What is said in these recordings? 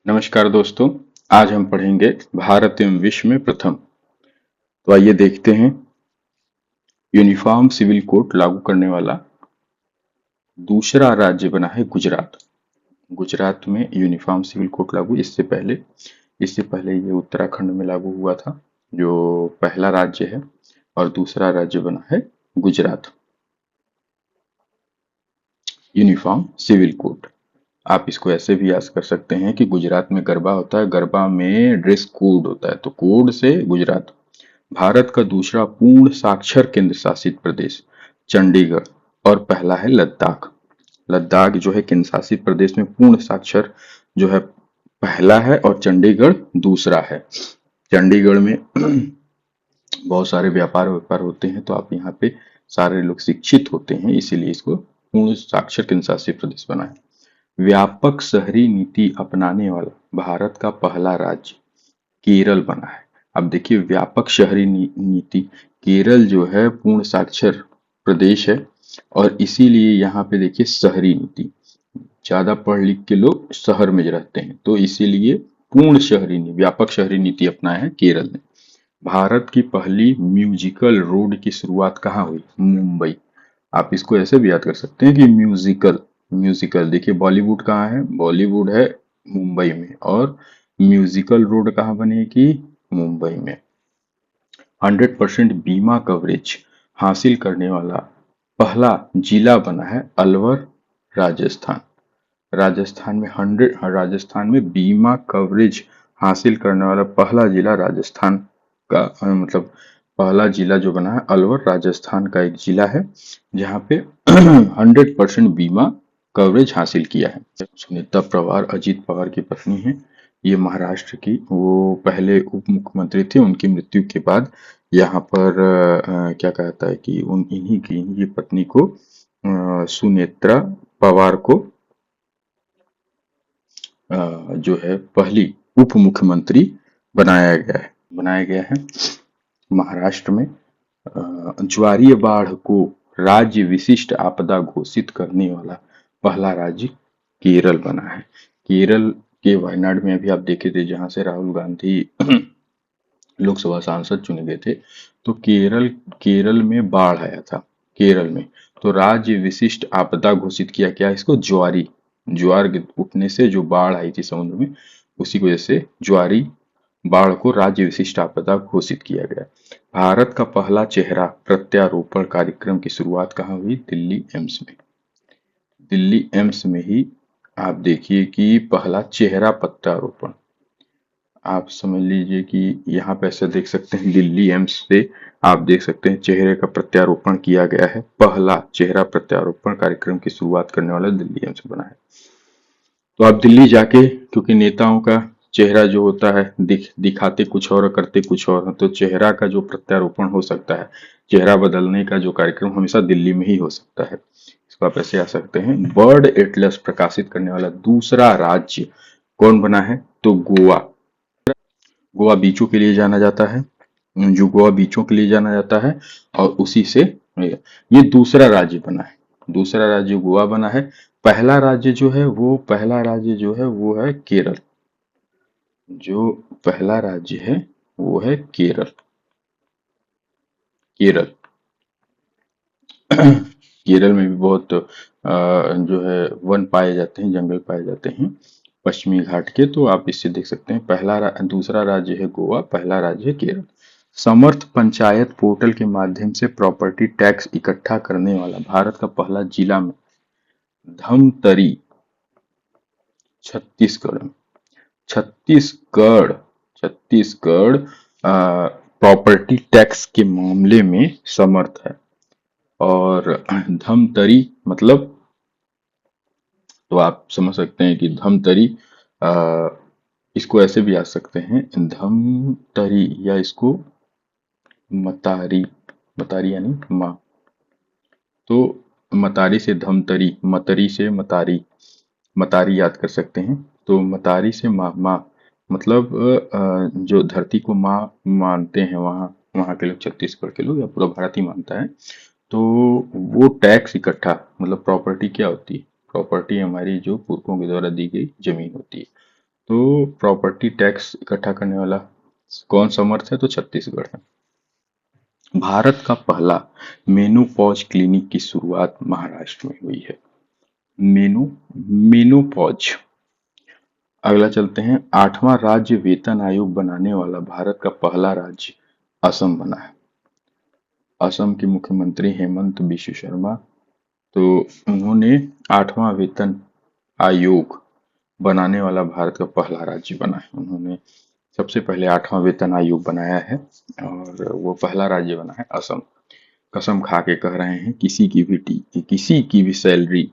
नमस्कार दोस्तों। आज हम पढ़ेंगे भारत एवं विश्व में प्रथम। तो आइए देखते हैं। यूनिफॉर्म सिविल कोड लागू करने वाला दूसरा राज्य बना है गुजरात। गुजरात में यूनिफॉर्म सिविल कोड लागू इससे पहले ये उत्तराखंड में लागू हुआ था, जो पहला राज्य है, और दूसरा राज्य बना है गुजरात। यूनिफॉर्म सिविल कोड, आप इसको ऐसे भी याद कर सकते हैं कि गुजरात में गरबा होता है, गरबा में ड्रेस कोड होता है, तो कोड से गुजरात। भारत का दूसरा पूर्ण साक्षर केंद्र शासित प्रदेश चंडीगढ़, और पहला है लद्दाख। लद्दाख जो है केंद्र शासित प्रदेश में पूर्ण साक्षर जो है पहला है, और चंडीगढ़ दूसरा है। चंडीगढ़ में बहुत सारे व्यापार होते हैं, तो आप यहाँ पे सारे लोग शिक्षित होते हैं, इसीलिए इसको पूर्ण साक्षर केंद्र शासित प्रदेश बनाए। व्यापक शहरी नीति अपनाने वाला भारत का पहला राज्य केरल बना है। अब देखिए, व्यापक शहरी नीति, केरल जो है पूर्ण साक्षर प्रदेश है, और इसीलिए यहाँ पे देखिए शहरी नीति, ज्यादा पढ़ लिख के लोग शहर में रहते हैं, तो इसीलिए पूर्ण शहरी नीति, व्यापक शहरी नीति अपनाया है केरल ने। भारत की पहली म्यूजिकल रोड की शुरुआत कहाँ हुई? मुंबई। आप इसको ऐसे भी याद कर सकते हैं कि म्यूजिकल म्यूजिकल देखिए, बॉलीवुड कहाँ है? बॉलीवुड है मुंबई में, और म्यूजिकल रोड कहाँ बनेगी? मुंबई में। 100% बीमा कवरेज हासिल करने वाला पहला जिला बना है अलवर, राजस्थान। राजस्थान में बीमा कवरेज हासिल करने वाला पहला जिला राजस्थान का मतलब पहला जिला जो बना है अलवर, राजस्थान का एक जिला है जहाँ पे 100% बीमा कवरेज हासिल किया है। सुनीता पवार अजीत पवार की पत्नी है। ये महाराष्ट्र की, वो पहले उप मुख्यमंत्री थे। उनकी मृत्यु के बाद यहाँ पर क्या कहता है कि इन्हीं की पत्नी को सुनेत्रा पवार को जो है पहली उप मुख्यमंत्री बनाया गया है। महाराष्ट्र में ज्वारीय बाढ़ को राज्य विशिष्ट आपदा घोषित करने वाला पहला राज्य केरल बना है। केरल के वायनाड में अभी आप देखे थे, जहां से राहुल गांधी लोकसभा सांसद चुने गए थे, तो केरल में बाढ़ आया था। केरल में तो राज्य विशिष्ट आपदा घोषित किया। क्या? इसको ज्वार उठने से जो बाढ़ आई थी समुद्र में, उसी वजह से ज्वारी बाढ़ को राज्य विशिष्ट आपदा घोषित किया गया। भारत का पहला चेहरा प्रत्यारोपण कार्यक्रम की शुरुआत कहाँ हुई? दिल्ली एम्स में। दिल्ली एम्स में ही आप देखिए कि पहला चेहरा प्रत्यारोपण, आप समझ लीजिए कि यहाँ पे ऐसे देख सकते हैं, दिल्ली एम्स से आप देख सकते हैं चेहरे का प्रत्यारोपण किया गया है। पहला चेहरा प्रत्यारोपण कार्यक्रम की शुरुआत करने वाला दिल्ली एम्स बना है। तो आप दिल्ली जाके, क्योंकि नेताओं का चेहरा जो होता है दिखाते कुछ और करते कुछ और, तो चेहरा का जो प्रत्यारोपण हो सकता है, चेहरा बदलने का जो कार्यक्रम हमेशा दिल्ली में ही हो सकता है। इसको आप ऐसे आ सकते हैं। बर्ड एटलस प्रकाशित करने वाला दूसरा राज्य कौन बना है? तो गोवा। गोवा बीचों के लिए जाना जाता है, जो गोवा बीचों के लिए जाना जाता है, और उसी से ये दूसरा राज्य बना है। दूसरा राज्य गोवा बना है। पहला राज्य जो है वो है केरल। जो पहला राज्य है वो है केरल। केरल केरल में भी बहुत जो है वन पाए जाते हैं, जंगल पाए जाते हैं पश्चिमी घाट के। तो आप इससे देख सकते हैं, दूसरा राज्य है गोवा, पहला राज्य है केरल। समर्थ पंचायत पोर्टल के माध्यम से प्रॉपर्टी टैक्स इकट्ठा करने वाला भारत का पहला जिला में धमतरी, छत्तीसगढ़ में। छत्तीसगढ़ छत्तीसगढ़ प्रॉपर्टी टैक्स के मामले में समर्थ है। और धमतरी मतलब, तो आप समझ सकते हैं कि धमतरी, इसको ऐसे भी आ सकते हैं धमतरी, या इसको मतारी, मतारी यानी माँ, तो मतारी से धमतरी, मतरी से मतारी, मतारी याद कर सकते हैं। तो मतारी से माँ मतलब जो धरती को माँ मानते हैं, वहाँ के लोग, छत्तीसगढ़ के लोग या पूरा भारत ही मानता है, तो वो टैक्स इकट्ठा, मतलब प्रॉपर्टी क्या होती है? प्रॉपर्टी हमारी जो पुरखों के द्वारा दी गई जमीन होती है। तो प्रॉपर्टी टैक्स इकट्ठा करने वाला कौन समर्थ है? तो छत्तीसगढ़ है। भारत का पहला मेनोपॉज क्लिनिक की शुरुआत महाराष्ट्र में हुई है। मेनो मेनोपॉज। अगला चलते हैं, आठवां राज्य वेतन आयोग बनाने वाला भारत का पहला राज्य असम बना है। असम के मुख्यमंत्री हेमंत बिश्व शर्मा, तो उन्होंने आठवां वेतन आयोग बनाने वाला भारत का पहला राज्य बना है। उन्होंने सबसे पहले आठवां वेतन आयोग बनाया है और वो पहला राज्य बना है असम। कसम खा के कह रहे हैं, किसी की भी सैलरी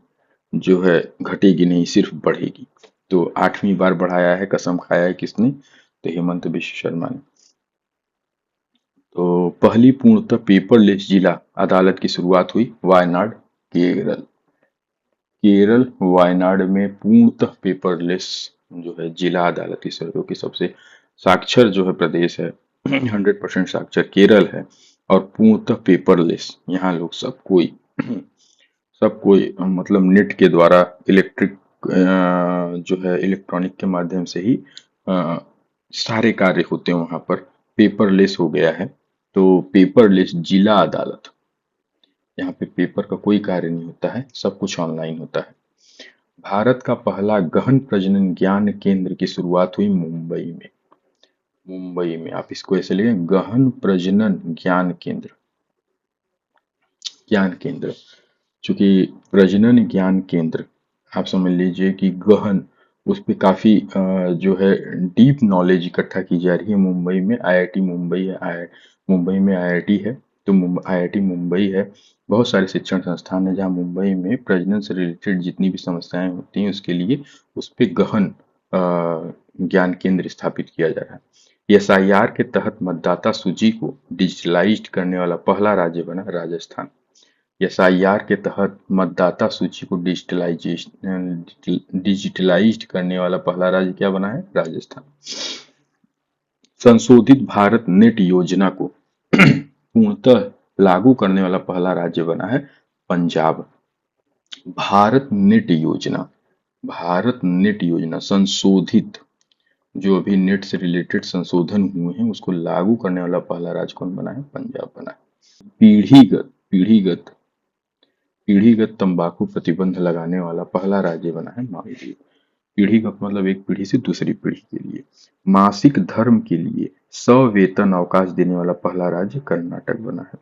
जो है घटेगी नहीं, सिर्फ बढ़ेगी। तो आठवीं बार बढ़ाया है, कसम खाया है किसने? तो हेमंत बिश्व शर्मा ने। तो पहली पूर्णतः पेपरलेस जिला अदालत की शुरुआत हुई वायनाड, केरल। केरल वायनाड में पूर्णतः पेपरलेस जो है जिला अदालत की शुरुआत, क्योंकि सबसे साक्षर जो है प्रदेश है 100% साक्षर केरल है, और पूर्णतः पेपरलेस। यहाँ लोग सब कोई मतलब नेट के द्वारा जो है इलेक्ट्रॉनिक के माध्यम से ही अ, सारे कार्य होते हैं वहां पर। पेपरलेस हो गया है। तो पेपरलेस जिला अदालत, यहाँ पे पेपर का कोई कार्य नहीं होता है, सब कुछ ऑनलाइन होता है। भारत का पहला गहन प्रजनन ज्ञान केंद्र की शुरुआत हुई मुंबई में। मुंबई में, आप इसको ऐसे लिखें, गहन प्रजनन ज्ञान केंद्र। चूंकि प्रजनन ज्ञान केंद्र, आप समझ लीजिए कि गहन, उस पे काफी जो है डीप नॉलेज इकट्ठा की जा रही है। मुंबई में आईआईटी मुंबई है, मुंबई में आईआईटी है, तो आईआईटी मुंबई है। बहुत सारे शिक्षण संस्थान है जहाँ मुंबई में प्रजनन से रिलेटेड जितनी भी समस्याएं होती हैं उसके लिए उस पे गहन ज्ञान केंद्र स्थापित किया जा रहा है। एसआईआर के तहत मतदाता सूची को डिजिटलाइज्ड करने वाला पहला राज्य बना राजस्थान। एसआईआर के तहत मतदाता सूची को डिजिटलाइज्ड करने वाला पहला राज्य क्या बना है? राजस्थान। संशोधित भारत नेट योजना को पूर्णतः लागू करने वाला पहला राज्य बना है पंजाब। भारत नेट योजना संशोधित, जो अभी नेट से रिलेटेड संशोधन हुए हैं उसको लागू करने वाला पहला राज्य कौन बना है? पंजाब बना है। पीढ़ीगत पीढ़ीगत तंबाकू प्रतिबंध लगाने वाला पहला राज्य बना है मालदीव। पीढ़ीगत मतलब एक पीढ़ी से दूसरी पीढ़ी के लिए। मासिक धर्म के लिए सवेतन अवकाश देने वाला पहला राज्य कर्नाटक बना है।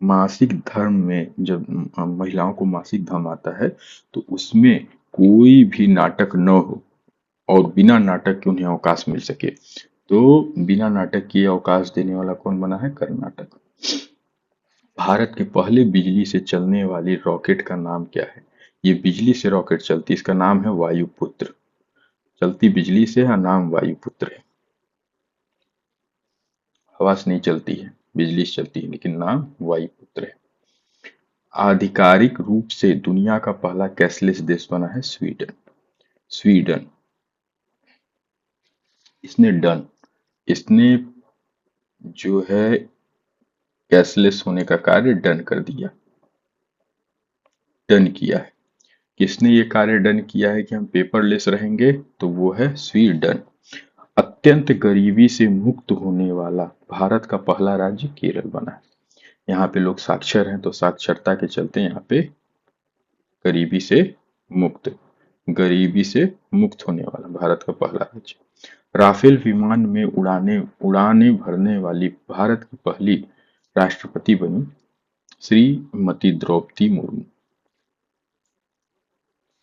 मासिक धर्म में जब महिलाओं को मासिक धर्म आता है तो उसमें कोई भी नाटक न हो और बिना नाटक के उन्हें अवकाश मिल सके, तो बिना नाटक के अवकाश देने वाला कौन बना है? कर्नाटक। भारत के पहले बिजली से चलने वाली रॉकेट का नाम क्या है? ये बिजली से रॉकेट चलती, इसका नाम है वायुपुत्र। चलती बिजली से है, नाम वायुपुत्र है। हवा से नहीं चलती है, बिजली से चलती है, लेकिन नाम वायुपुत्र है। आधिकारिक रूप से दुनिया का पहला कैशलेस देश बना है स्वीडन। स्वीडन इसने जो है कैशलेस होने का कार्य डन किया है। किसने ये कार्य डन किया है कि हम पेपरलेस रहेंगे? तो वो है स्वीडन। अत्यंत गरीबी से मुक्त होने वाला भारत का पहला राज्य केरल बना है। यहाँ पे लोग साक्षर हैं, तो साक्षरता के चलते यहाँ पे गरीबी से मुक्त गरीबी से मुक्त होने वाला भारत का पहला राज्य। राफेल विमान में उड़ाने भरने वाली भारत की पहली राष्ट्रपति बनी श्रीमती द्रौपदी मुर्मू।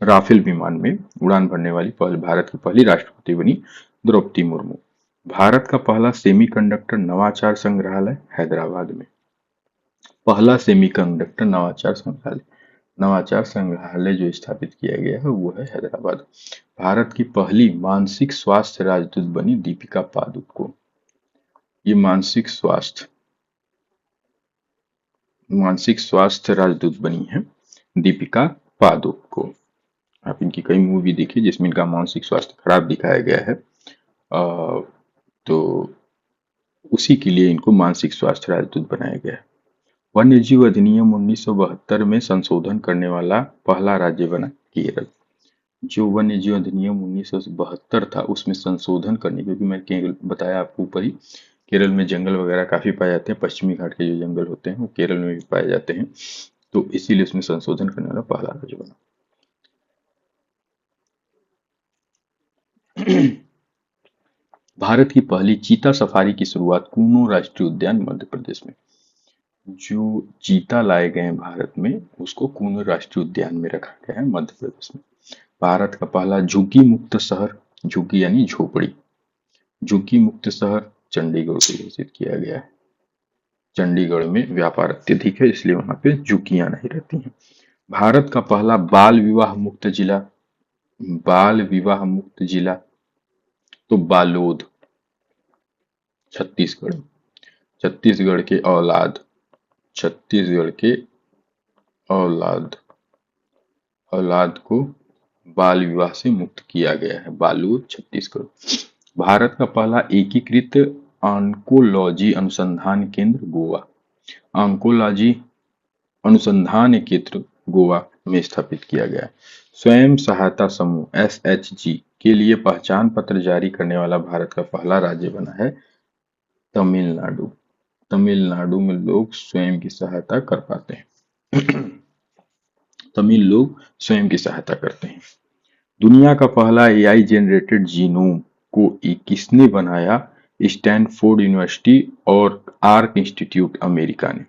राफेल विमान में उड़ान भरने वाली भारत की पहली राष्ट्रपति बनी द्रौपदी मुर्मू। भारत का पहला सेमीकंडक्टर नवाचार संग्रहालय हैदराबाद में। पहला सेमीकंडक्टर नवाचार संग्रहालय जो स्थापित किया गया है वो है हैदराबाद। भारत की पहली मानसिक स्वास्थ्य राजदूत बनी दीपिका पादुकोण। ये मानसिक स्वास्थ्य राजदूत बनी है दीपिका पादुकोण। आप इनकी कई मूवी देखिए जिसमें इनका मानसिक स्वास्थ्य खराब दिखाया गया है, तो उसी के लिए इनको मानसिक स्वास्थ्य राजदूत बनाया गया है। वन्य जीव अधिनियम 1972 में संशोधन करने वाला पहला राज्य बना केरल। जो वन्य जीव अधिनियम 1972 था उसमें संशोधन करने, क्योंकि मैं बताया आपको ऊपर ही, केरल में जंगल वगैरह काफी पाए जाते हैं, पश्चिमी घाट के जो जंगल होते हैं वो केरल में भी पाए जाते हैं, तो इसीलिए उसमें संशोधन करने वाला पहला राज्य बना। भारत की पहली चीता सफारी की शुरुआत कूनो राष्ट्रीय उद्यान मध्य प्रदेश में। जो चीता लाए गए हैं भारत में उसको कूनो राष्ट्रीय उद्यान में रखा गया है मध्य प्रदेश में। भारत का पहला झुग्गी मुक्त शहर, झुग्गी यानी झोपड़ी, झुग्गी मुक्त शहर चंडीगढ़ को घोषित किया गया है। चंडीगढ़ में व्यापार अत्यधिक है इसलिए वहां पे झुग्गियां नहीं रहती हैं। भारत का पहला बाल विवाह मुक्त जिला, बाल विवाह मुक्त जिला तो बालोद, छत्तीसगढ़। छत्तीसगढ़ के औलाद, छत्तीसगढ़ के औलाद, औलाद को बाल विवाह से मुक्त किया गया है, बालोद छत्तीसगढ़। भारत का पहला एकीकृत ऑन्कोलॉजी अनुसंधान केंद्र गोवा, ऑन्कोलॉजी अनुसंधान केंद्र गोवा में स्थापित किया गया है। स्वयं सहायता समूह SHG के लिए पहचान पत्र जारी करने वाला भारत का पहला राज्य बना है तमिलनाडु। तमिलनाडु में लोग स्वयं की सहायता कर पाते हैं। तमिल लोग स्वयं की सहायता करते हैं। दुनिया का पहला AI जनरेटेड जीनोम को किसने बनाया? स्टैनफोर्ड यूनिवर्सिटी और आर्क इंस्टीट्यूट अमेरिका ने।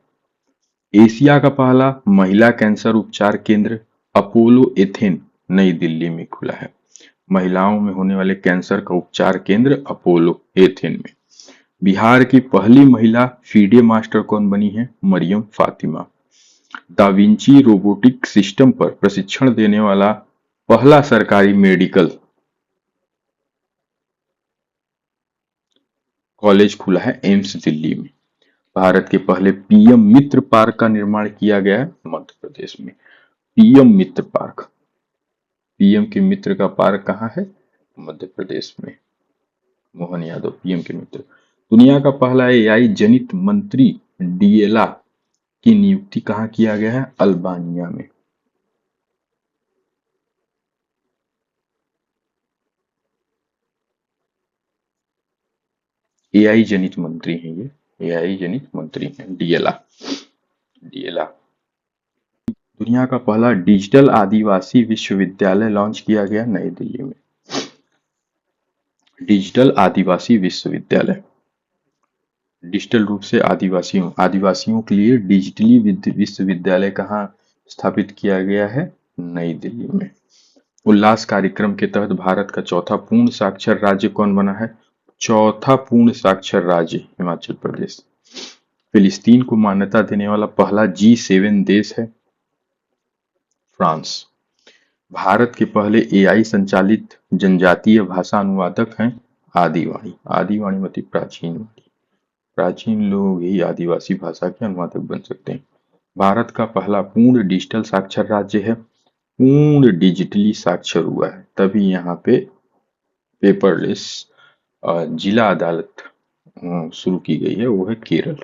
एशिया का पहला महिला कैंसर उपचार केंद्र अपोलो एथेन नई दिल्ली में खुला है। महिलाओं में होने वाले कैंसर का उपचार केंद्र अपोलो एथेन में। बिहार की पहली महिला फीडे मास्टर कौन बनी है? Mariam Fatima. Da Vinci robotic system पर प्रशिक्षण देने वाला पहला सरकारी मेडिकल कॉलेज खुला है एम्स दिल्ली में। भारत के पहले PM मित्र पार्क का निर्माण किया गया है मध्य प्रदेश में। PM मित्र पार्क, PM के मित्र का पार्क कहाँ है? मध्य प्रदेश में। मोहन यादव PM के मित्र। दुनिया का पहला AI जनित मंत्री डिएला की नियुक्ति कहाँ किया गया है? अल्बानिया में। AI जनित मंत्री हैं ये, AI जनित मंत्री हैं डिएला, डिएला। दुनिया का पहला डिजिटल आदिवासी विश्वविद्यालय लॉन्च किया गया नई दिल्ली में। डिजिटल आदिवासी विश्वविद्यालय, डिजिटल रूप से आदिवासियों के लिए डिजिटली विश्वविद्यालय कहाँ स्थापित किया गया है? नई दिल्ली में। उल्लास कार्यक्रम के तहत भारत का चौथा पूर्ण साक्षर राज्य कौन बना है? चौथा पूर्ण साक्षर राज्य हिमाचल प्रदेश। फिलिस्तीन को मान्यता देने वाला पहला G7 देश है फ्रांस। भारत के पहले AI संचालित जनजातीय भाषा अनुवादक हैं आदिवाणी। आदिवाणी मतलब प्राचीन वाणी, प्राचीन लोग ही आदिवासी भाषा के अनुवादक बन सकते हैं। भारत का पहला पूर्ण डिजिटल साक्षर राज्य है, पूर्ण डिजिटली साक्षर हुआ है तभी यहाँ पे पेपरलेस जिला अदालत शुरू की गई है, वो है केरल।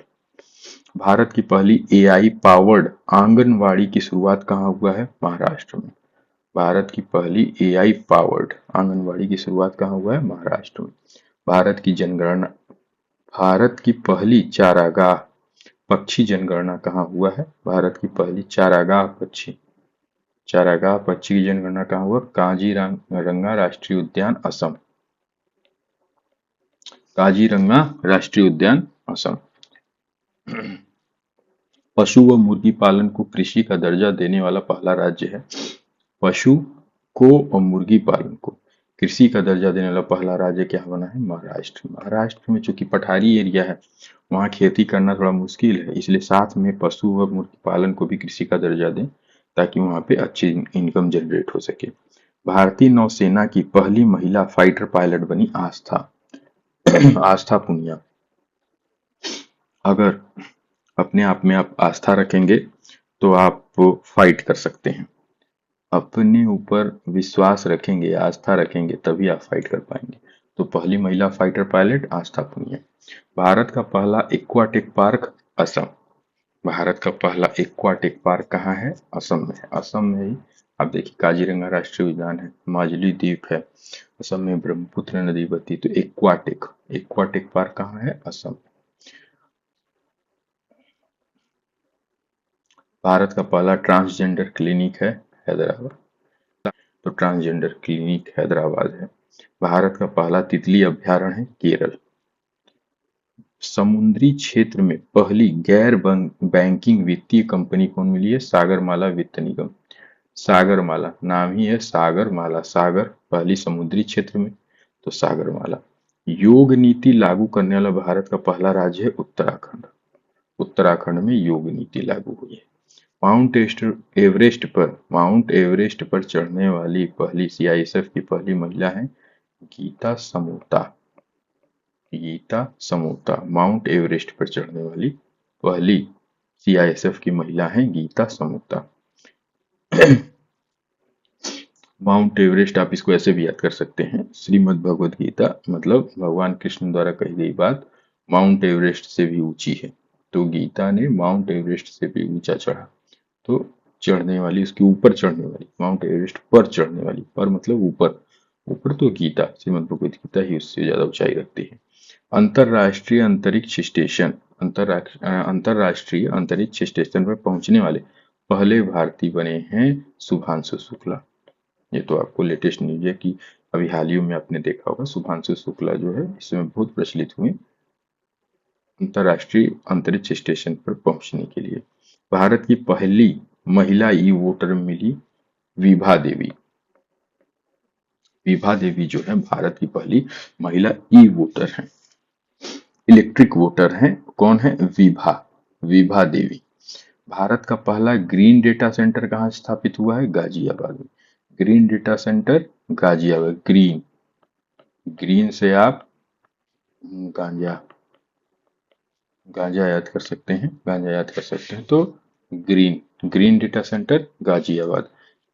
भारत की पहली AI पावर्ड आंगनवाड़ी की शुरुआत कहाँ हुआ है? महाराष्ट्र में। भारत की पहली AI पावर्ड आंगनवाड़ी की शुरुआत कहाँ हुआ है? महाराष्ट्र में। भारत की जनगणना, भारत की पहली चारागाह पक्षी जनगणना कहाँ हुआ है? भारत की पहली चारागाह पक्षी की जनगणना कहाँ हुआ? काजीरंगा राष्ट्रीय उद्यान असम। काजीरंगा राष्ट्रीय उद्यान असम। पशु व मुर्गी पालन को कृषि का दर्जा देने वाला पहला राज्य है। पशु को और मुर्गी पालन को कृषि का दर्जा देने वाला पहला राज्य क्या बना है? महाराष्ट्र। महाराष्ट्र में चूंकि पठारी एरिया है वहाँ खेती करना थोड़ा मुश्किल है, इसलिए साथ में पशु व मुर्गी पालन को भी कृषि का दर्जा दें ताकि वहाँ पे अच्छी इनकम जनरेट हो सके। भारतीय नौसेना की पहली महिला फाइटर पायलट बनी आस्था, आस्था पुनिया। अगर अपने आप में आप आस्था रखेंगे तो आप फाइट कर सकते हैं। अपने ऊपर विश्वास रखेंगे, आस्था रखेंगे तभी आप फाइट कर पाएंगे। तो पहली महिला फाइटर पायलट आस्था पुनिया। भारत का पहला एक्वाटिक पार्क असम। भारत का पहला एक्वाटिक पार्क कहाँ है? असम में है। असम में ही आप देखिए काजीरंगा राष्ट्रीय उद्यान है, माजुली द्वीप है, असम में ब्रह्मपुत्र नदी बहती है। तो एक्वाटिक एक्वाटिक पार्क कहाँ है? असम। भारत का पहला ट्रांसजेंडर क्लिनिक है हैदराबाद। तो ट्रांसजेंडर क्लिनिक हैदराबाद है। भारत का पहला तितली अभयारण्य है केरल। समुद्री क्षेत्र में पहली गैर बैंकिंग वित्तीय कंपनी कौन मिली है? सागरमाला वित्त निगम। सागरमाला नाम ही है, सागरमाला, सागर पहली समुद्री क्षेत्र में, तो सागरमाला। योग नीति लागू करने वाला भारत का पहला राज्य है उत्तराखंड। उत्तराखंड में योग नीति लागू हुई है। माउंट एवरेस्ट पर चढ़ने वाली पहली सीआईएसएफ की पहली महिला है गीता समोता। गीता समोता माउंट एवरेस्ट पर चढ़ने वाली पहली सीआईएसएफ की महिला है गीता समोता। माउंट एवरेस्ट आप इसको ऐसे भी याद कर सकते हैं, श्रीमद् भगवद गीता मतलब भगवान कृष्ण द्वारा कही गई बात माउंट एवरेस्ट से भी ऊंची है। तो गीता ने माउंट एवरेस्ट से भी ऊंचा चढ़ा। तो चढ़ने वाली, उसके ऊपर चढ़ने वाली, माउंट एवरेस्ट पर चढ़ने वाली, पर मतलब ऊपर, ऊपर तो गीता, श्रीमद् भगवद गीता ही उससे ज्यादा ऊंचाई रखती है। अंतरराष्ट्रीय अंतरिक्ष स्टेशन, अंतरराष्ट्रीय अंतरिक्ष स्टेशन पर पहुंचने वाले पहले भारतीय बने हैं शुभांशु शुक्ला। ये तो आपको लेटेस्ट न्यूज है कि अभी हाल ही में आपने देखा होगा, शुभांशु शुक्ला जो है इसमें बहुत प्रचलित हुए अंतरराष्ट्रीय अंतरिक्ष स्टेशन पर पहुंचने के लिए। भारत की पहली महिला ई वोटर मिली विभा देवी। विभा देवी जो है भारत की पहली महिला ई वोटर है, इलेक्ट्रिक वोटर है। कौन है? विभा, विभा देवी। भारत का पहला ग्रीन डेटा सेंटर कहाँ स्थापित हुआ है? गाजियाबाद में। Green data centre Ghaziabad. Green, green से आप गांजा, गांजा याद कर सकते हैं, गांजा याद कर सकते हैं। तो green, green data centre Ghaziabad.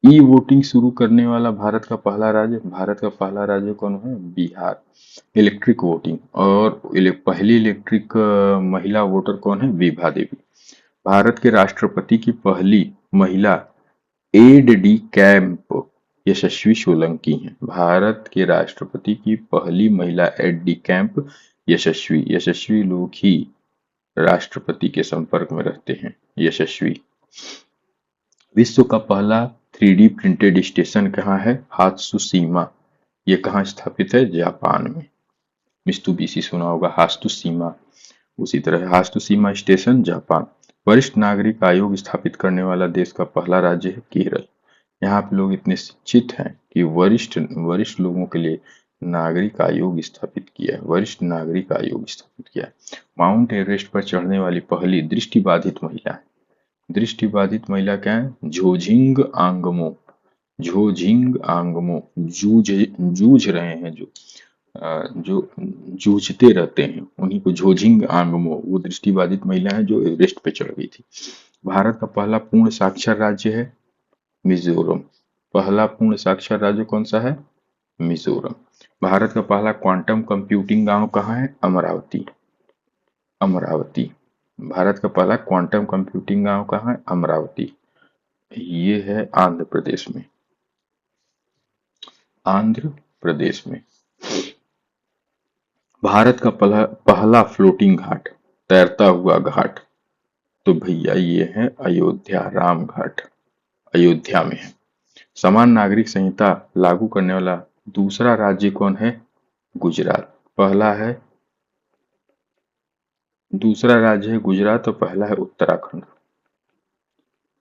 E voting शुरू करने वाला भारत का पहला राज्य, भारत का पहला राज्य कौन है? बिहार। इलेक्ट्रिक वोटिंग और पहली इलेक्ट्रिक महिला वोटर कौन है? विभा देवी। भारत के राष्ट्रपति की पहली महिला एड डी कैंप यशस्वी सोलंकी हैं। भारत के राष्ट्रपति की पहली महिला एड डी कैंप यशस्वी, यशस्वी लोग ही राष्ट्रपति के संपर्क में रहते हैं, यशस्वी। विश्व का पहला 3D प्रिंटेड स्टेशन कहाँ है? हात्सुशिमा। ये कहाँ स्थापित है? जापान में। मित्सुबिशी सुना होगा, हात्सुशिमा, उसी तरह हात्सुशिमा स्टेशन जापान। वरिष्ठ नागरिक आयोग स्थापित करने वाला देश का पहला राज्य है केरल। यहाँ पे लोग इतने शिक्षित हैं कि वरिष्ठ वरिष्ठ लोगों के लिए नागरिक आयोग स्थापित किया है, वरिष्ठ नागरिक आयोग स्थापित किया है। माउंट एवरेस्ट पर चढ़ने वाली पहली दृष्टिबाधित महिला है। दृष्टिबाधित महिला क्या है? झोजिंग आंगमो। झोजिंग आंगमो जूझ रहे हैं, जो जूझते रहते हैं उन्हीं को झोजिंग आंगमो, वो दृष्टिबाधित महिला है जो एवरेस्ट पे चढ़ गई थी। भारत का पहला पूर्ण साक्षर राज्य है मिजोरम। पहला पूर्ण साक्षर राज्य कौन सा है? मिजोरम। भारत का पहला क्वांटम कंप्यूटिंग गांव कहाँ है? अमरावती। अमरावती। भारत का पहला क्वांटम कंप्यूटिंग गांव कहाँ है? अमरावती। ये है आंध्र प्रदेश में। आंध्र प्रदेश में। भारत का पहला फ्लोटिंग घाट, तैरता हुआ घाट, तो भैया ये है अयोध्या, राम घाट, अयोध्या में है। समान नागरिक संहिता लागू करने वाला दूसरा राज्य कौन है? गुजरात। पहला है, दूसरा राज्य है गुजरात और पहला है उत्तराखंड।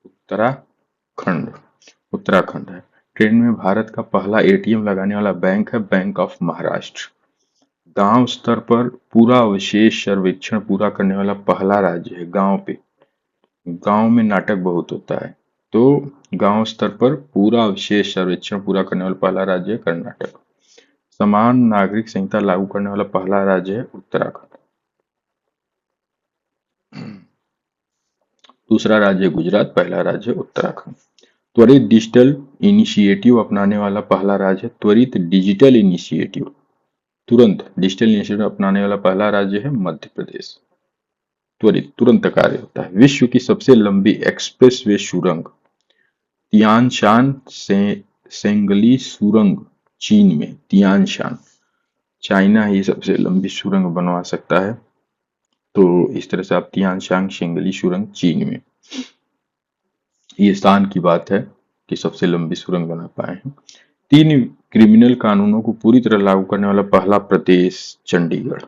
उत्तराखंड, उत्तराखंड है। ट्रेन में भारत का पहला एटीएम लगाने वाला बैंक है बैंक ऑफ महाराष्ट्र। गांव स्तर पर पूरा अवशेष सर्वेक्षण पूरा करने वाला पहला राज्य है। गांव पे, गांव में नाटक बहुत होता है, तो गांव स्तर पर पूरा अवशेष सर्वेक्षण पूरा करने वाला पहला राज्य है कर्नाटक। समान नागरिक संहिता लागू करने वाला पहला राज्य है उत्तराखंड। दूसरा राज्य गुजरात, पहला राज्य उत्तराखंड। त्वरित डिजिटल इनिशिएटिव अपनाने वाला पहला राज्य, त्वरित डिजिटल इनिशिएटिव, तुरंत डिजिटल इनिशिएटिव अपनाने वाला पहला राज्य है मध्य प्रदेश। त्वरित, तुरंत कार्य होता है। विश्व की सबसे लंबी एक्सप्रेसवे सुरंग, तियान शान से सेंगली सुरंग चीन में। तियान शान, चाइना ही सबसे लंबी सुरंग बनवा सकता है, तो इस तरह से आप तियान शान सेंगली सुरंग चीन में, ये शान की बात है कि सबसे लंबी सुरंग बना पाए हैं। 3 क्रिमिनल कानूनों को पूरी तरह लागू करने वाला पहला प्रदेश चंडीगढ़।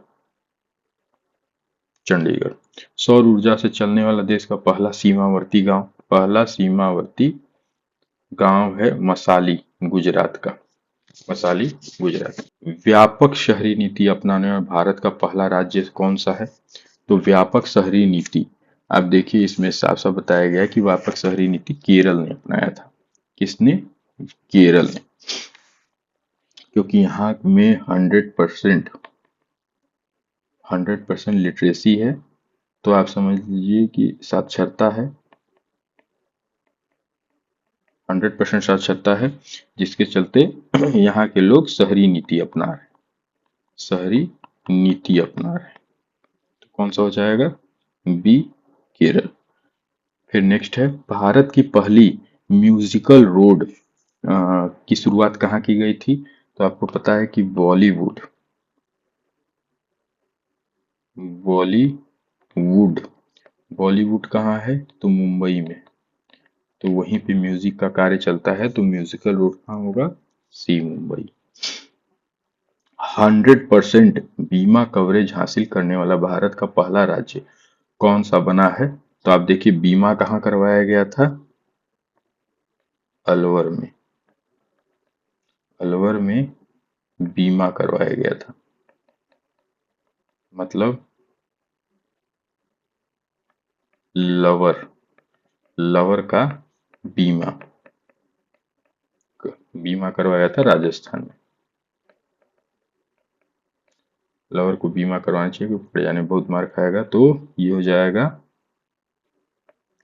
चंडीगढ़। सौर ऊर्जा से चलने वाला देश का पहला सीमावर्ती गांव। पहला सीमावर्ती गांव है मसाली, गुजरात का। मसाली, गुजरात। व्यापक शहरी नीति अपनाने में भारत का पहला राज्य कौन सा है? तो व्यापक शहरी नीति, आप देखिए इसमें साफ साफ बताया गया है कि व्यापक शहरी नीति केरल ने अपनाया था। किसने? केरल ने। क्योंकि यहाँ में 100% लिटरेसी है, तो आप समझ लीजिए कि साक्षरता है, 100% साक्षरता है, जिसके चलते यहाँ के लोग शहरी नीति अपना रहे हैं। शहरी नीति अपना रहे हैं, तो कौन सा हो जाएगा? बी, केरल। फिर नेक्स्ट है, भारत की पहली म्यूजिकल रोड की शुरुआत कहाँ की गई थी? तो आपको पता है कि बॉलीवुड, बॉलीवुड, बॉलीवुड कहाँ है? तो मुंबई में, तो वहीं पे म्यूजिक का कार्य चलता है, तो म्यूजिकल रोड कहाँ होगा? सी, मुंबई। 100% बीमा कवरेज हासिल करने वाला भारत का पहला राज्य कौन सा बना है? तो आप देखिए बीमा कहाँ करवाया गया था? अलवर में। अलवर में बीमा करवाया गया था, मतलब लवर, लवर का बीमा, बीमा करवाया था राजस्थान में। लवर को बीमा करवाना चाहिए क्योंकि पड़ जाने बहुत मार खाएगा, तो ये हो जाएगा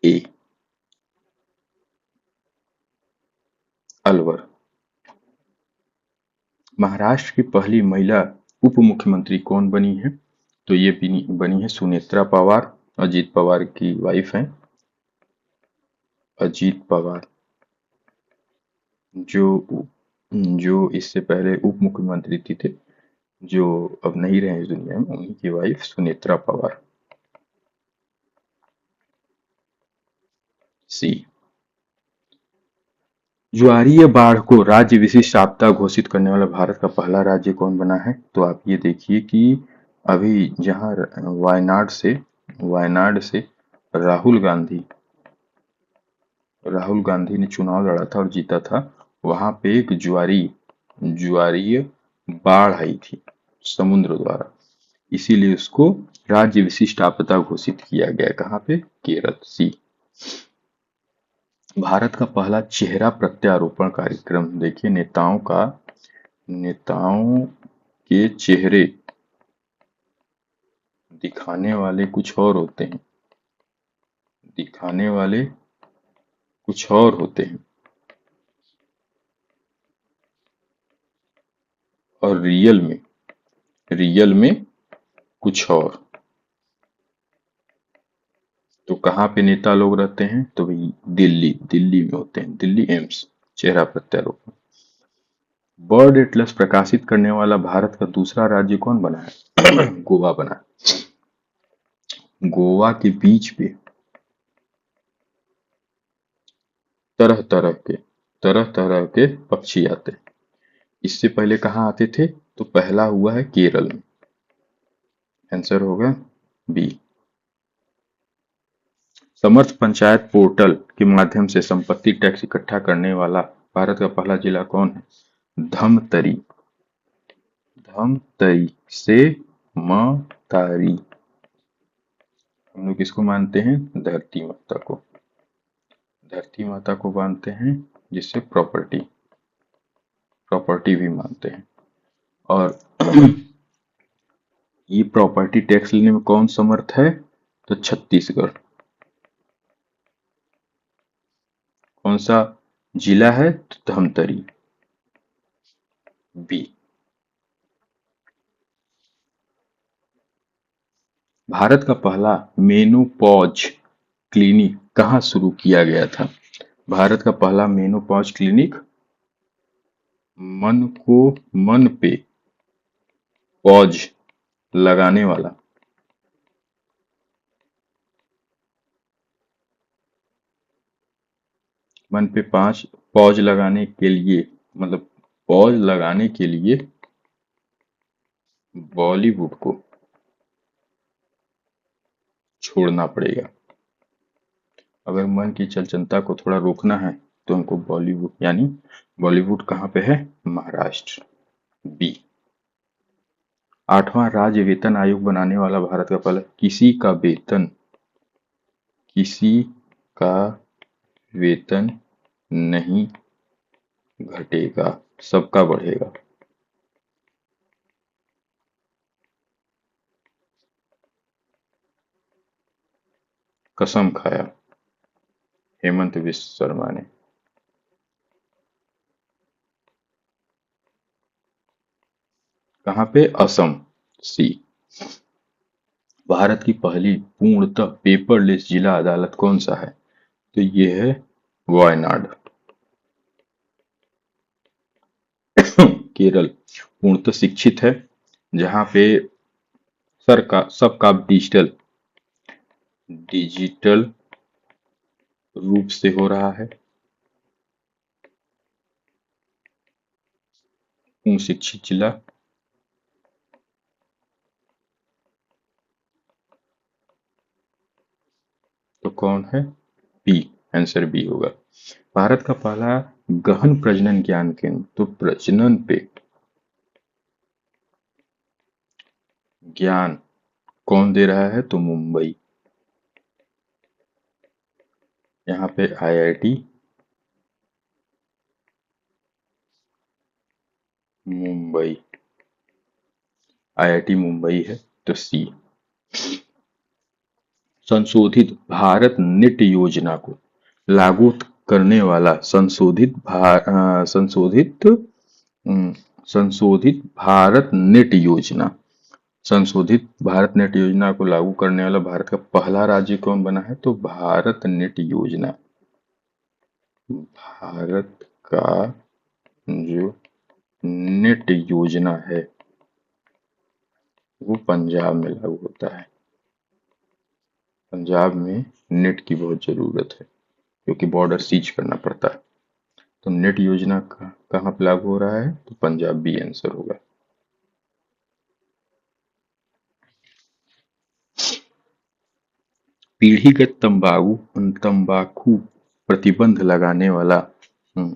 ए, अलवर। महाराष्ट्र की पहली महिला उप मुख्यमंत्री कौन बनी है? तो ये बनी है सुनेत्रा पवार, अजीत पवार की वाइफ है, अजीत पवार, जो जो इससे पहले उप मुख्यमंत्री थे, जो अब नहीं रहे इस दुनिया में, उन्हीं की वाइफ सुनेत्रा पवार। सी। ज्वारीय बाढ़ को राज्य विशिष्ट आपदा घोषित करने वाला भारत का पहला राज्य कौन बना है? तो आप ये देखिए कि अभी जहां वायनाड से राहुल गांधी ने चुनाव लड़ा था और जीता था, वहां पे एक ज्वारीय बाढ़ आई थी समुद्र द्वारा, इसीलिए उसको राज्य विशिष्ट आपदा घोषित किया गया। कहाँ पे? केरल। सी। भारत का पहला चेहरा प्रत्यारोपण कार्यक्रम, देखिए नेताओं के चेहरे दिखाने वाले कुछ और होते हैं, दिखाने वाले कुछ और होते हैं, और रियल में कुछ और। तो कहाँ पे नेता लोग रहते हैं? तो भाई दिल्ली में होते हैं, दिल्ली एम्स। चेहरा प्रत्यारोपण। बर्ड एटलस प्रकाशित करने वाला भारत का दूसरा राज्य कौन बना है? गोवा बना। गोवा के बीच पे तरह तरह के पक्षी आते हैं। इससे पहले कहाँ आते थे? तो पहला हुआ है केरल में, आंसर होगा बी। समर्थ पंचायत पोर्टल के माध्यम से संपत्ति टैक्स इकट्ठा करने वाला भारत का पहला जिला कौन है? धमतरी। धमतरी से मतारी। हम लोग किसको मानते हैं? धरती माता को। धरती माता को मानते हैं, जिससे प्रॉपर्टी भी मानते हैं। और ये प्रॉपर्टी टैक्स लेने में कौन समर्थ है? तो छत्तीसगढ़। कौन सा जिला है? तो धमतरी, बी। भारत का पहला मेनोपॉज क्लिनिक कहाँ शुरू किया गया था? भारत का पहला मेनोपॉज क्लिनिक, मन को मन पे पॉज लगाने वाला, मन पे पांच पॉज लगाने के लिए, मतलब पॉज लगाने के लिए बॉलीवुड को छोड़ना पड़ेगा। अगर मन की चंचलता को थोड़ा रोकना है तो हमको बॉलीवुड, यानी बॉलीवुड कहाँ पे है? महाराष्ट्र। बी। आठवां राज्य वेतन आयोग बनाने वाला भारत का पहला, किसी का वेतन नहीं घटेगा, सबका बढ़ेगा। कसम खाया हेमंत विश्व शर्मा ने। कहाँ पे? असम। सी। भारत की पहली पूर्णतः पेपरलेस जिला अदालत कौन सा है? तो ये है वायनाड, केरल। पूर्णतः शिक्षित है, जहाँ पे सर का सब काम डिजिटल रूप से हो रहा है। शिक्षित जिला, तो कौन है? बी। आंसर बी होगा। भारत का पहला गहन प्रजनन ज्ञान केंद्र, तो प्रजनन पे ज्ञान कौन दे रहा है? तो मुंबई। यहाँ पे आईआईटी मुंबई, आईआईटी मुंबई है, तो सी। संशोधित भारत नेट योजना को लागू करने वाला अम, संशोधित भारत नेट योजना को लागू करने वाला भारत का पहला राज्य कौन बना है? तो भारत नेट योजना, भारत का जो नेट योजना है वो पंजाब में लागू होता है। पंजाब में नेट की बहुत जरूरत है क्योंकि बॉर्डर सीज करना पड़ता है। तो नेट योजना कहाँ पे लागू हो रहा है? तो पंजाब। बी आंसर होगा। पीढ़ीगत तंबाकू प्रतिबंध लगाने वाला हम्म,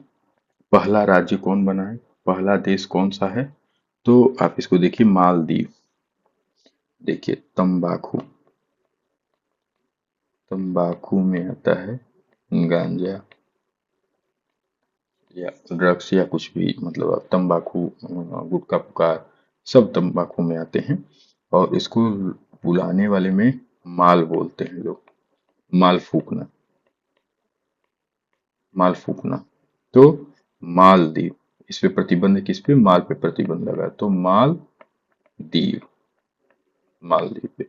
पहला राज्य कौन बना है? पहला देश कौन सा है? तो आप इसको देखिए, मालदीव। देखिए तंबाकू, तंबाकू में आता है गांजा या ड्रग्स या कुछ भी, मतलब आप तंबाकू, गुटखा पुकार, सब तंबाकू में आते हैं। और इसको बुलाने वाले में माल बोलते हैं लोग, माल फूकना, माल फूकना। तो मालदीव, इस पे प्रतिबंध, किस पे? माल पे प्रतिबंध लगा, तो मालदीव, मालदीव पे।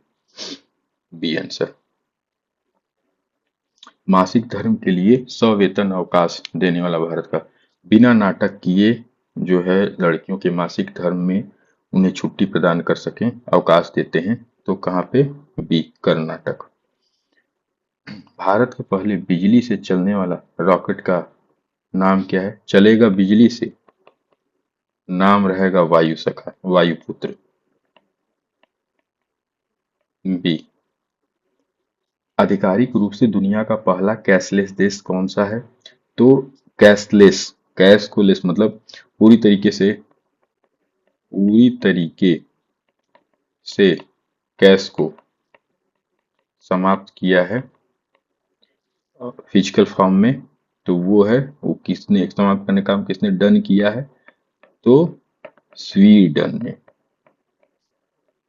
B answer. मासिक धर्म के लिए सवेतन अवकाश देने वाला भारत का, बिना नाटक किए जो है लड़कियों के मासिक धर्म में उन्हें छुट्टी प्रदान कर सकें, अवकाश देते हैं, तो कहाँ पे? बी कर्नाटक। भारत के पहले बिजली से चलने वाला रॉकेट का नाम क्या है? चलेगा बिजली से, नाम रहेगा वायु सखा, वायुपुत्र। बी। आधिकारिक रूप से दुनिया का पहला कैशलेस देश कौन सा है? तो कैशलेस, कैश को लेस मतलब पूरी तरीके से कैश को समाप्त किया है फिजिकल फॉर्म में, तो वो किसने समाप्त करने का काम किसने डन किया है? तो स्वीडन ने।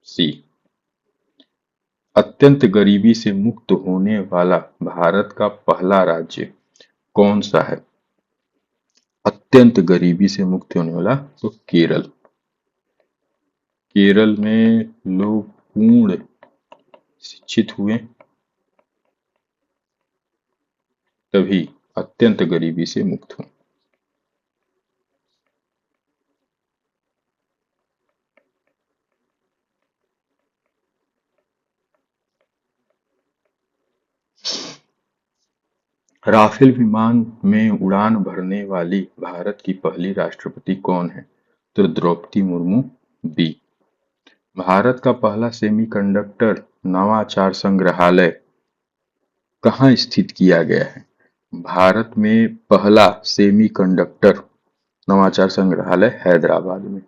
सी। अत्यंत गरीबी से मुक्त होने वाला भारत का पहला राज्य कौन सा है? अत्यंत गरीबी से मुक्त होने वाला, तो केरल। केरल में लोग पूर्ण शिक्षित हुए, तभी अत्यंत गरीबी से मुक्त हों। राफेल विमान में उड़ान भरने वाली भारत की पहली राष्ट्रपति कौन है? तो द्रौपदी मुर्मू। बी। भारत का पहला सेमीकंडक्टर नवाचार संग्रहालय कहाँ स्थित किया गया है? भारत में पहला सेमीकंडक्टर नवाचार संग्रहालय हैदराबाद में।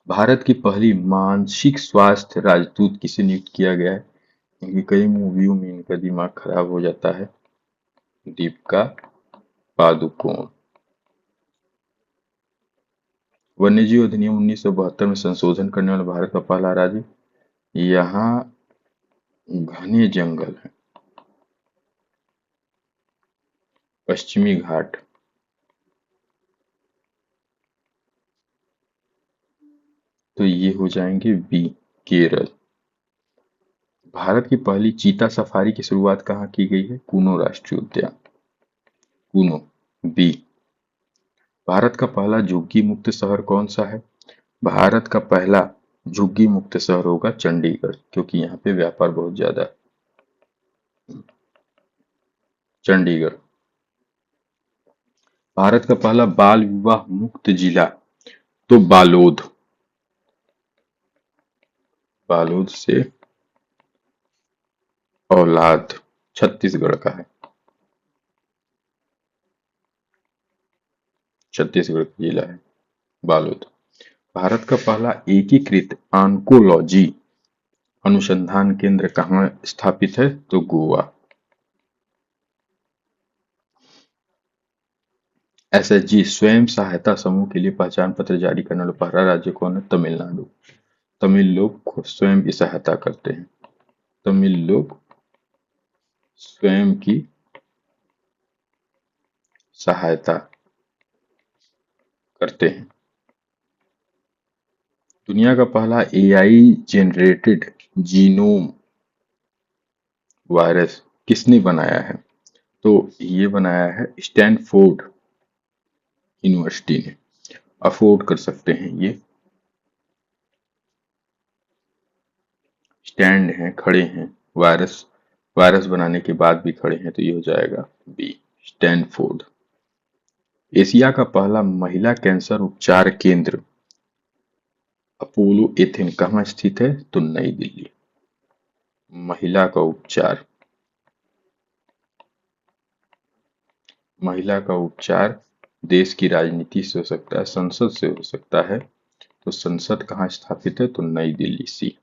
भारत की पहली मानसिक स्वास्थ्य राजदूत किसे नियुक्त किया गया है? क्योंकि कई मूवियों में इनका दिमाग खराब हो जाता है। दीपिका पादुकोण। वन्यजीव अधिनियम 1972 में संशोधन करने वाला भारत का पहला राज्य? यहाँ घने जंगल है, पश्चिमी घाट। तो ये हो जाएंगे बी, केरल। भारत की पहली चीता सफारी की शुरुआत कहाँ की गई है? कूनो राष्ट्रीय उद्यान। कूनो। बी। भारत का पहला झुग्गी मुक्त शहर कौन सा है? भारत का पहला झुग्गी मुक्त शहर होगा चंडीगढ़, क्योंकि यहाँ पे व्यापार बहुत ज्यादा है। चंडीगढ़। भारत का पहला बाल विवाह मुक्त जिला? तो बालोद। बालोद से औलाद छत्तीसगढ़ का है। छत्तीसगढ़ का जिला है बालोद। भारत का पहला एकीकृत ऑन्कोलॉजी अनुसंधान केंद्र कहाँ स्थापित है? तो गोवा। एसएचजी स्वयं सहायता समूह के लिए पहचान पत्र जारी करने वाला पहला राज्य कौन है? तमिलनाडु। तमिल लोग स्वयं की सहायता करते हैं। तमिल लोग स्वयं की सहायता करते हैं। दुनिया का पहला एआई जनरेटेड जीनोम वायरस किसने बनाया है? तो ये बनाया है स्टैनफोर्ड यूनिवर्सिटी ने। अफोर्ड कर सकते हैं ये। स्टैंड हैं, खड़े हैं। वायरस वायरस बनाने के बाद भी खड़े हैं, तो ये हो जाएगा बी, स्टैनफोर्ड। एशिया का पहला महिला कैंसर उपचार केंद्र अपोलो एथेन कहाँ स्थित है? तो नई दिल्ली। महिला का उपचार। महिला का उपचार देश की राजनीति से हो सकता है, संसद से हो सकता है। तो संसद कहाँ स्थापित है? तो नई दिल्ली। सी।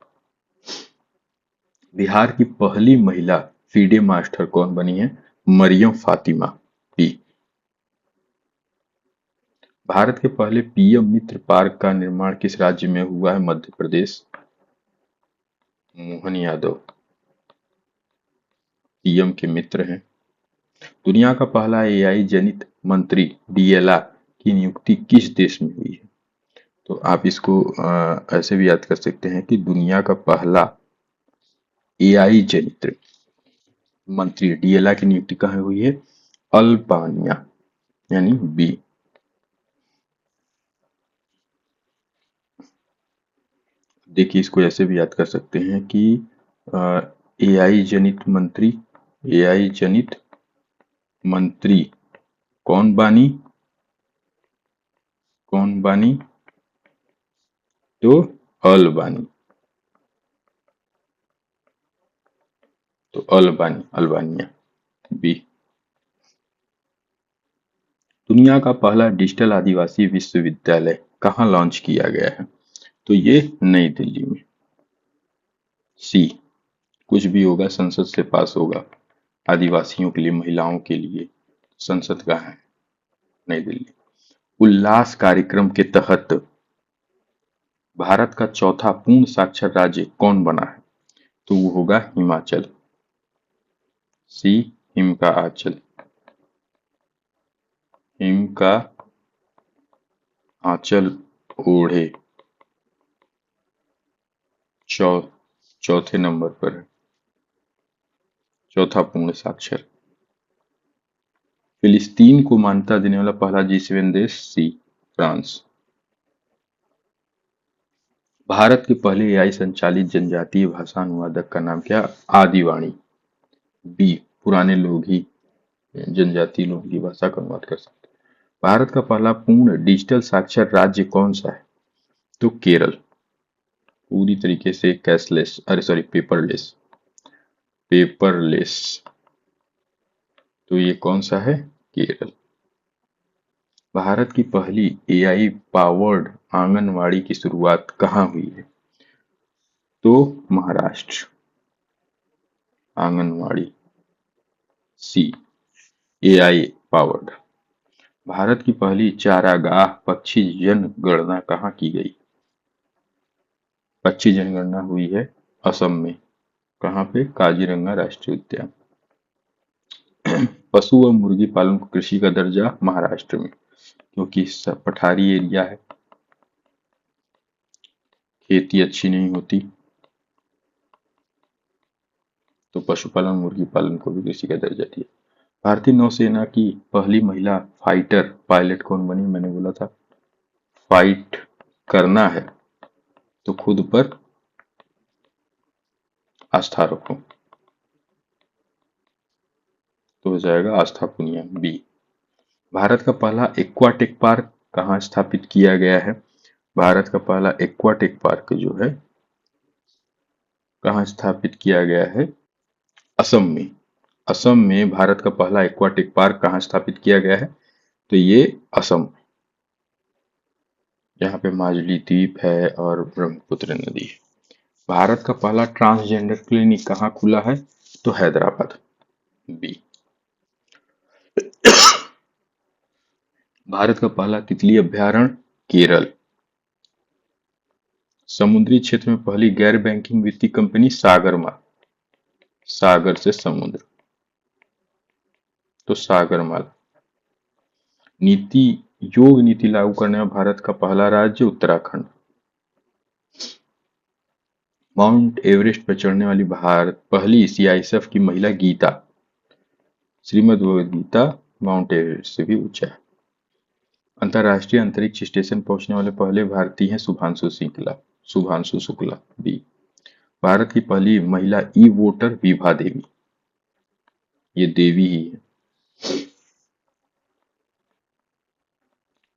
बिहार की पहली महिला फीडे मास्टर कौन बनी है? मरियम फातिमा। पी। भारत के पहले पीएम मित्र पार्क का निर्माण किस राज्य में हुआ है? मध्य प्रदेश। मोहन यादव पीएम के मित्र हैं। दुनिया का पहला एआई जनित मंत्री डीएलआ की नियुक्ति किस देश में हुई है? तो आप इसको ऐसे भी याद कर सकते हैं कि दुनिया का पहला एआई जनित मंत्री डीएलआ की नियुक्ति कहाँ हुई है? अल्बानिया, यानी बी। देखिए, इसको ऐसे भी याद कर सकते हैं कि एआई जनित मंत्री, एआई जनित मंत्री कौन बानी? कौन बानी? तो अल्बानी। तो अल्बानी, अल्बानिया। बी। दुनिया का पहला डिजिटल आदिवासी विश्वविद्यालय कहाँ लॉन्च किया गया है? तो ये नई दिल्ली में। सी। कुछ भी होगा संसद से पास होगा। आदिवासियों के लिए, महिलाओं के लिए संसद का है नई दिल्ली। उल्लास कार्यक्रम के तहत भारत का चौथा पूर्ण साक्षर राज्य कौन बना है? तो वो होगा हिमाचल। सी। हिम का आंचल। हिम का आंचल ओढ़े चौथे नंबर पर है, चौथा पूर्ण साक्षर। फिलिस्तीन को मान्यता देने वाला पहला G7 देश, सी, फ्रांस। भारत के पहले एआई संचालित जनजातीय भाषा अनुवादक का नाम क्या? आदिवाणी। बी, पुराने लोग ही, जनजातीय लोग ही भाषा का अनुवाद कर सकते हैं। भारत का पहला पूर्ण डिजिटल साक्षर राज्य कौन सा है? तो केरल, पूरी तरीके से कैशलेस, अरे सॉरी, पेपरलेस, पेपरलेस। तो ये कौन सा है? केरल। भारत की पहली एआई पावर्ड आंगनवाड़ी की शुरुआत कहाँ हुई है? तो महाराष्ट्र, आंगनवाड़ी, सी, एआई पावर्ड। भारत की पहली चारागाह पक्षी जनगणना कहाँ की गई? पक्षी जनगणना हुई है असम में। कहाँ पे? काजीरंगा राष्ट्रीय उद्यान। पशु व मुर्गी पालन को कृषि का दर्जा, महाराष्ट्र में, क्योंकि पठारी एरिया है, खेती अच्छी नहीं होती, तो पशुपालन मुर्गी पालन को भी कृषि का दर्जा दिया। भारतीय नौसेना की पहली महिला फाइटर पायलट कौन बनी? मैंने बोला था फाइट करना है तो खुद पर आस्था रखो, तो हो जाएगा आस्था पुनिया, बी। भारत का पहला एक्वाटेक पार्क कहाँ स्थापित किया गया है? भारत का पहला एक्वाटेक पार्क जो है कहाँ स्थापित किया गया है? असम में। असम में भारत का पहला एक्वाटिक पार्क कहाँ स्थापित किया गया है? तो ये असम, यहाँ पे माजुली द्वीप है और ब्रह्मपुत्र नदी है। भारत का पहला ट्रांसजेंडर क्लिनिक कहाँ खुला है? तो हैदराबाद, बी। भारत का पहला तितली अभयारण्य, केरल। समुद्री क्षेत्र में पहली गैर बैंकिंग वित्तीय कंपनी, सागरमाला, सागर से समुद्र, तो सागरमाला। नीति योग नीति लागू करने में भारत का पहला राज्य, उत्तराखंड। माउंट एवरेस्ट पर चढ़ने वाली भारत पहली सीआईएसएफ की महिला, गीता। श्रीमद् भगवद गीता माउंट एवरेस्ट से भी ऊंचा है। अंतरराष्ट्रीय अंतरिक्ष स्टेशन पहुंचने वाले पहले भारतीय हैं, शुभांशु शुक्ला, बी। भारत की पहली महिला ई वोटर, विभा देवी, ये देवी ही है,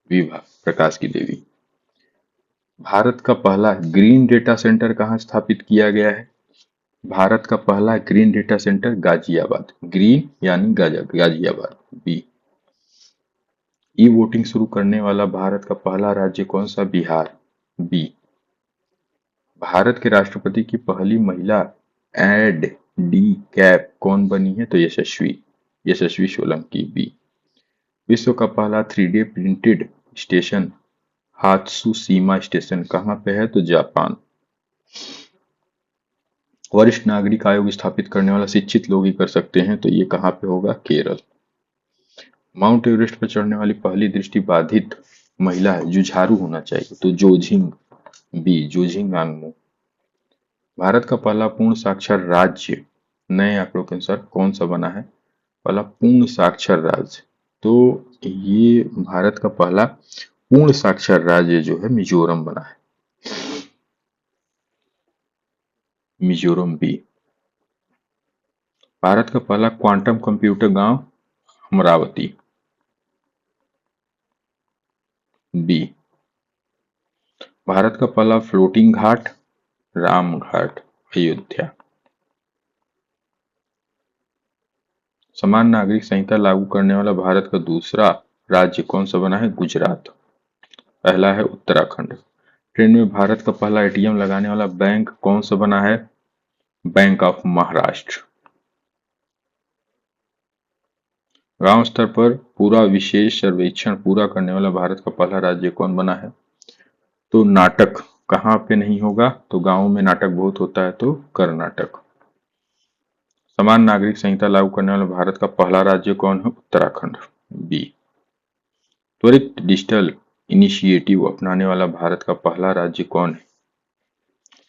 विभा, प्रकाश की देवी। भारत का पहला ग्रीन डेटा सेंटर कहाँ स्थापित किया गया है? भारत का पहला green data centre, Ghaziabad, green यानी गाजियाबाद, बी। ई वोटिंग शुरू करने वाला भारत का पहला राज्य कौन सा? बिहार, बी। भारत के राष्ट्रपति की पहली महिला एड डी कैप कौन बनी है? तो यशस्वी सोलंकी, बी। विश्व का पहला 3D प्रिंटेड स्टेशन, हात्सुशिमा स्टेशन, कहाँ पे है? तो जापान। वरिष्ठ नागरिक आयोग स्थापित करने वाला शिक्षित लोग ही कर सकते हैं, तो ये कहाँ पे होगा? केरल। माउंट एवरेस्ट पर चढ़ने वाली पहली दृष्टिबाधित महिला है, जुझारू होना चाहिए, तो जोझिंग, बी, जोझिंग आंगमो। भारत का पहला पूर्ण साक्षर राज्य नए आंकड़ों के अनुसार कौन सा बना है? पहला पूर्ण साक्षर राज्य, तो ये भारत का पहला पूर्ण साक्षर राज्य जो है मिजोरम बना है, मिजोरम, बी। भारत का पहला क्वांटम कंप्यूटर गांव, अमरावती, बी। भारत का पहला फ्लोटिंग घाट, राम घाट, अयोध्या। समान नागरिक संहिता लागू करने वाला भारत का दूसरा राज्य कौन सा बना है? गुजरात। पहला है उत्तराखंड। ट्रेन में भारत का पहला एटीएम लगाने वाला बैंक कौन सा बना है? Bank of Maharashtra. गांव स्तर पर पूरा विशेष सर्वेक्षण पूरा करने वाला भारत का पहला राज्य कौन बना है? तो नाटक। कहाँ पे नहीं होगा? तो गांवों में नाटक बहुत होता है, तो कर्नाटक। समान नागरिक संहिता लागू करने वाला भारत का पहला राज्य कौन है? उत्तराखंड, बी। त्वरित डिजिटल इनिशिएटिव अपनाने वाला भारत का पहला राज्य कौन है?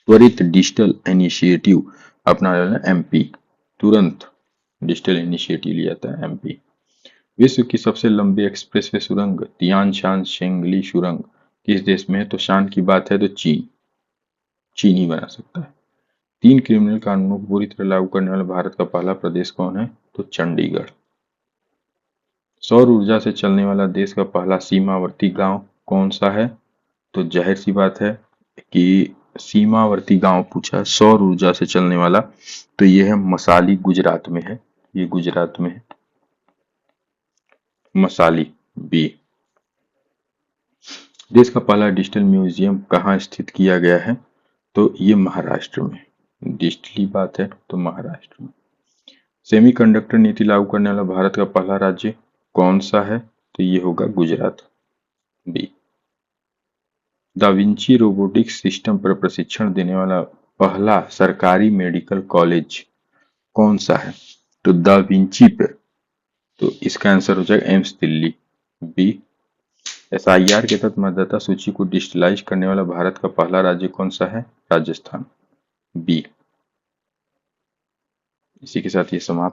त्वरित डिजिटल इनिशिएटिव अपना लेना एमपी, तुरंत डिजिटल इनिशिएटिव लिया था एमपी। विश्व की सबसे लंबी एक्सप्रेसवे सुरंग तियान शान शेंगली सुरंग किस देश में है? तो शान की बात है तो चीन ही बना सकता है। 3 क्रिमिनल कानूनों को पूरी तरह लागू करने वाला भारत का पहला प्रदेश कौन है? तो चंडीगढ़। सौर ऊर्जा से चलने वाला देश का पहला सीमावर्ती गांव कौन सा है? तो जाहिर सी बात है कि सीमावर्ती गांव पूछा सौर ऊर्जा से चलने वाला, तो ये है मसाली, गुजरात में है। ये गुजरात में है, मसाली बी। देश का पहला डिजिटल म्यूजियम कहाँ स्थित किया गया है? तो ये महाराष्ट्र में। डिजिटली बात है तो महाराष्ट्र में। सेमीकंडक्टर नीति लागू करने वाला भारत का पहला राज्य कौन सा है? तो ये होगा Gujarat, B. Da Vinci robotics system पर प्रशिक्षण देने वाला पहला सरकारी मेडिकल कॉलेज कौन सा है? तो दा विंची पे, तो इसका आंसर हो जाएगा एम्स दिल्ली, बी। एसआईआर के तहत मतदाता सूची को डिजिटलाइज करने वाला भारत का पहला राज्य कौन सा है? राजस्थान, बी। इसी के साथ ये समाप्त